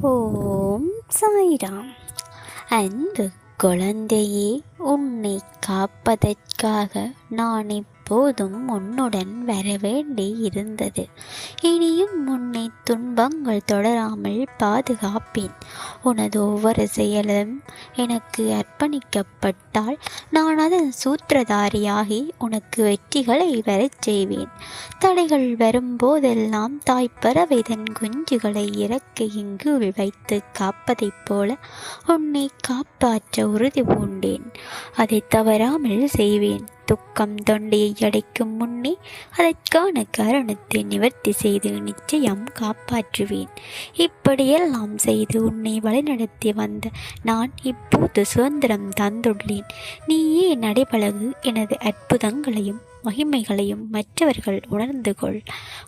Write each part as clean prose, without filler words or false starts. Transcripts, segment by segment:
ஓம் சாய்ராம். அன்பு குழந்தையே, உன்னை காப்பதற்காக நான் எப்போதும் உன்னுடன் வரவேண்டி இருந்தது. இனியும் உன்னை துன்பங்கள் தொடராமல் பாதுகாப்பேன். உனது ஒவ்வொரு செயலும் எனக்கு அர்ப்பணிக்கப்பட்டால் நான் அதன் சூத்திரதாரியாகி உனக்கு வெற்றிகளை வரச் செய்வேன். தடைகள் வரும்போதெல்லாம் தாய்ப்பறவை தன் குஞ்சுகளை இறக்க இங்கு வைத்து காப்பதைப் போல உன்னை காப்பாற்ற உறுதி பூண்டேன். அதை தவறாமல் செய்வேன். துக்கம் தொண்டையை அடைக்கும் முன்னே அதற்கான காரணத்தை நிவர்த்தி செய்து நிச்சயம் காப்பாற்றுவேன். இப்படியெல்லாம் செய்து உன்னை வழிநடத்தி வந்த நான் இப்போது சுதந்திரம் தந்துள்ளேன். நீயே நடைபழகு. எனது அற்புதங்களையும் மகிமைகளையும் மற்றவர்கள் உணர்ந்து கொள்.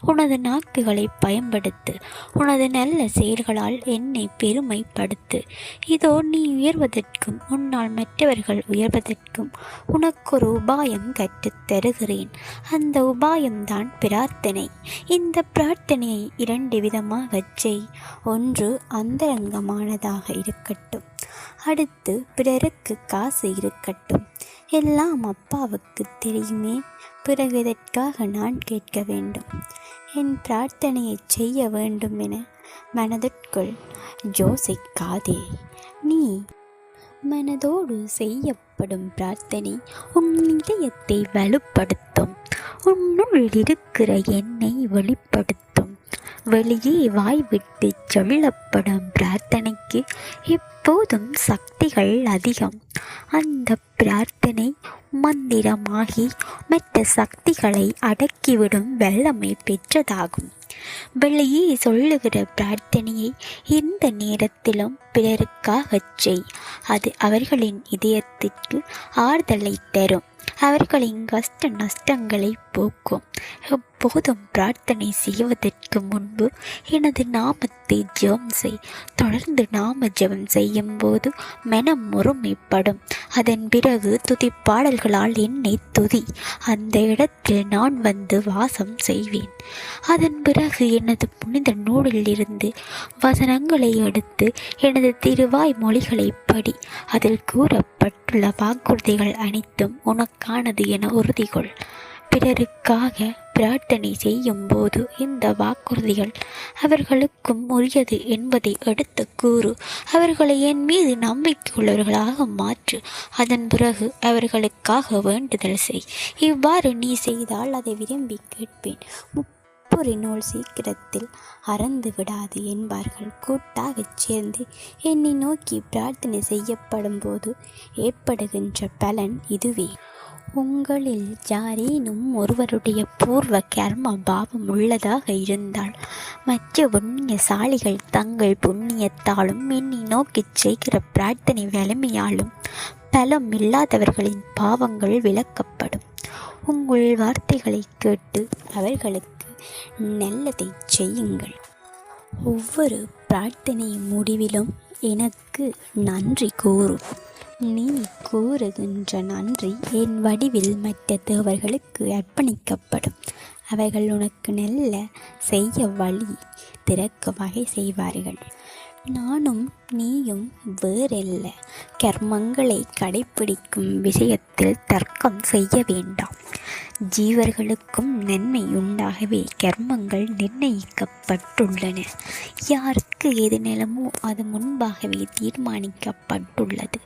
உனது நாக்குகளை பயன்படுத்து. உனது நல்ல செயல்களால் என்னை பெருமைப்படுத்து. இதோ நீ உயர்வதற்கும் உன்னால் மற்றவர்கள் உயர்வதற்கும் உனக்கொரு உபாயம் கற்றுத் தருகிறேன். அந்த உபாயம்தான் பிரார்த்தனை. இந்த பிரார்த்தனையை 2 விதமாக செய். ஒன்று அந்தரங்கமானதாக இருக்கட்டும், அடுத்து பிறருக்கு காசு இருக்கட்டும். எல்லாம் அப்பாவுக்கு தெரியுமே, பிறகு இதற்காக நான் கேட்க வேண்டும்? என் பிரார்த்தனையை செய்ய வேண்டும் என மனதிற்குள் யோசிக்காதே. நீ மனதோடு செய்யப்படும் பிரார்த்தனை உன் இதயத்தை வலுப்படுத்தும். உன்னுள் இருக்கிற என்னை வெளிப்படுத்தும். வெளியே வாய்விட்டு சொல்லப்படும் பிரார்த்தனைக்கு எப்போதும் சக்திகள் அதிகம். அந்த பிரார்த்தனை மந்திரமாகி மற்ற சக்திகளை அடக்கிவிடும் வல்லமை பெற்றதாகும். வெளியே சொல்லுகிற பிரார்த்தனையை எந்த நேரத்திலும் பிறருக்காகச் செய். அது அவர்களின் இதயத்திற்கு ஆறுதலை தரும். அவர்களின் கஷ்ட நஷ்டங்களை போக்கும். எப்போதும் பிரார்த்தனை செய்வதற்கு முன்பு எனது நாமத்தை ஜெபம் செய். தொடர்ந்து நாம ஜெபம் செய்யும் போது மனம் ஒருமைப்படும். அதன் பிறகு துதிப்பாடல்களால் என்னை துதி. அந்த இடத்தில் நான் வந்து வாசம் செய்வேன். அதன் பிறகு எனது புனித நூலில் இருந்து வசனங்களை எடுத்து எனது திருவாய் மொழிகளை படி. அதில் கூறப்பட்டுள்ள வாக்குறுதிகள் அனைத்தும் உனக்கானது என உறுதிகொள். பிறருக்காக பிரார்த்தனை செய்யும் போது இந்த வாக்குறுதிகள் அவர்களுக்கும் உரியது என்பதை எடுத்து கூறு. அவர்களை என் மீது நம்பிக்கையுள்ளவர்களாக மாற்று. அதன் பிறகு அவர்களுக்காக வேண்டுதல் செய். இவ்வாறு நீ செய்தால் அதை விரும்பி கேட்பேன். முப்பொறி நூல் சீக்கிரத்தில் அறந்து விடாது என்பார்கள். கூட்டாகச் சேர்ந்து என்னை நோக்கி பிரார்த்தனை செய்யப்படும் போது ஏற்படுகின்ற பலன் இதுவே. உங்களில் யாரேனும் ஒருவருடைய பூர்வ கர்ம பாவம் உள்ளதாக இருந்தால் மற்ற புண்ணியசாலிகள் தங்கள் புண்ணியத்தாலும் என்னை நோக்கி செய்கிற பிரார்த்தனை வலிமையாலும் பலம் இல்லாதவர்களின் பாவங்கள் விலக்கப்படும். உங்கள் வார்த்தைகளை கேட்டு அவர்களுக்கு நல்லதை செய்யுங்கள். ஒவ்வொரு பிரார்த்தனை முடிவிலும் எனக்கு நன்றி கூறு. நீ கூறுகின்ற நன்றி என் வடிவில் மற்ற தேவர்களுக்கு அர்ப்பணிக்கப்படும். அவர்கள் உனக்கு நல்ல செய்ய வழி திறக்க வகை செய்வார்கள். நானும் நீயும் வேறல்ல. கர்மங்களை கடைப்பிடிக்கும் விஷயத்தில் தர்க்கம் செய்ய வேண்டாம். ஜீவர்களுக்கும் நன்மை உண்டாகவே கர்மங்கள் நிர்ணயிக்கப்பட்டுள்ளன. யாருக்கு எது நிலமோ அது முன்பாகவே தீர்மானிக்கப்பட்டுள்ளது.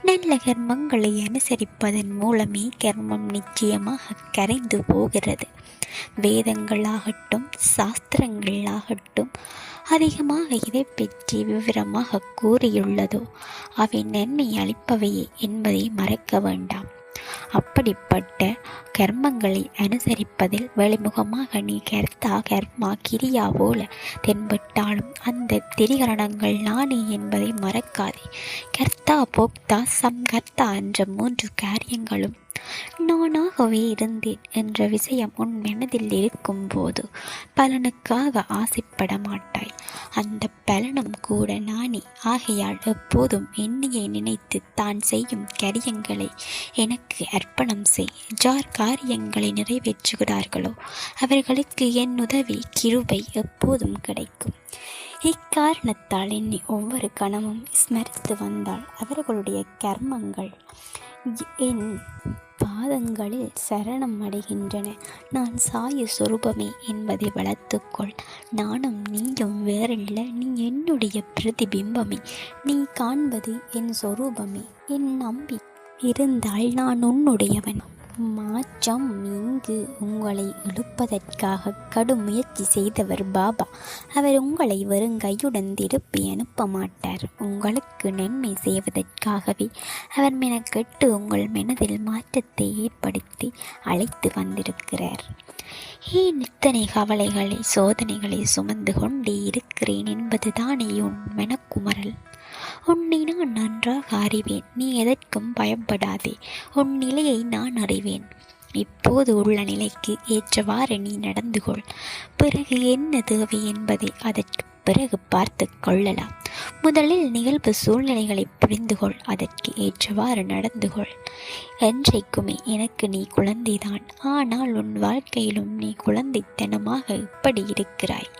நல்ல கர்மங்களை அனுசரிப்பதன் மூலமே கர்மம் நிச்சயமாக கரைந்து போகிறது. வேதங்களாகட்டும் சாஸ்திரங்களாகட்டும் அதிகமாக இதை பற்றி விவரமாக கூறியுள்ளதோ அவை நன்மை அளிப்பவையே என்பதை மறக்க வேண்டாம். அப்படிப்பட்ட கர்மங்களை அனுசரிப்பதில் வெளிமுகமாக நீ கர்த்தா கர்மா கிரியா போல தென்பட்டாலும் அந்த திரிகரணங்கள் நானே என்பதை மறக்காதே. கர்த்தா போக்தா சம்கர்த்தா என்ற 3 காரியங்களும் நானாகவே இருந்தேன் என்ற விஷயம் உன் மனதில் இருக்கும் போது பலனுக்காக ஆசைப்பட மாட்டாய். அந்த பலனும் கூட நானே. ஆகையால் எப்போதும் என்னையை நினைத்து தான் செய்யும் காரியங்களை எனக்கு அர்ப்பணம் செய். யார் காரியங்களை நிறைவேற்றுகிறார்களோ அவர்களுக்கு என் உதவி கிருபை எப்போதும் கிடைக்கும். இக்காரணத்தால் என்னை ஒவ்வொரு கணமும் ஸ்மரித்து வந்தால் அவர்களுடைய கர்மங்கள் என் பாதங்களில் சரணம் அடைகின்றன. நான் சாய சொரூபமே என்பதை வளர்த்துக்கொள். நானும் நீயும் வேறில்லை, நீ என்னுடைய பிரதிபிம்பமே. நீ காண்பது என் சொரூபமே. என் நம்பி இருந்தால் நான் உன்னுடையவன். மாற்றம் இங்கு உங்களை இழுப்பதற்காக கடும் முயற்சி செய்தவர் பாபா. அவர் உங்களை வெறுங்கையுடன் திருப்பி அனுப்ப மாட்டார். உங்களுக்கு நன்மை செய்வதற்காகவே அவர் மெனக்கெட்டு உங்கள் மனதில் மாற்றத்தை ஏற்படுத்தி அழைத்து வந்திருக்கிறார். ஏன் இத்தனை கவலைகளை சோதனைகளை சுமந்து கொண்டே இருக்கிறேன் என்பதுதானே உன் மனக்குமரல். உன்னை நான் நன்றாக அறிவேன். நீ எதற்கும் பயப்படாதே. உன் நிலையை நான் அறிவேன். இப்போது உள்ள நிலைக்கு ஏற்றவாறு நீ நடந்து கொள். பிறகு என்ன தேவை என்பதை அதற்கு பிறகு பார்த்து கொள்ளலாம். முதலில் நிகழ்வு சூழ்நிலைகளை புரிந்து கொள். அதற்கு ஏற்றவாறு நடந்து கொள். என்றைக்குமே எனக்கு நீ குழந்தைதான். ஆனால் உன் வாழ்க்கையிலும் நீ குழந்தைத்தனமாக இப்படி இருக்கிறாய்.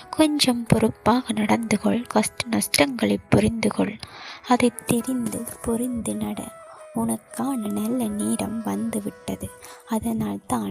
கொஞ்சம் பொறுப்பாக நடந்து கொள். கஷ்ட நஷ்டங்களை புரிந்து கொள். அதை தெரிந்து புரிந்து நட. உனக்கான நல்ல நேரம் வந்துவிட்டது. அதனால் தான்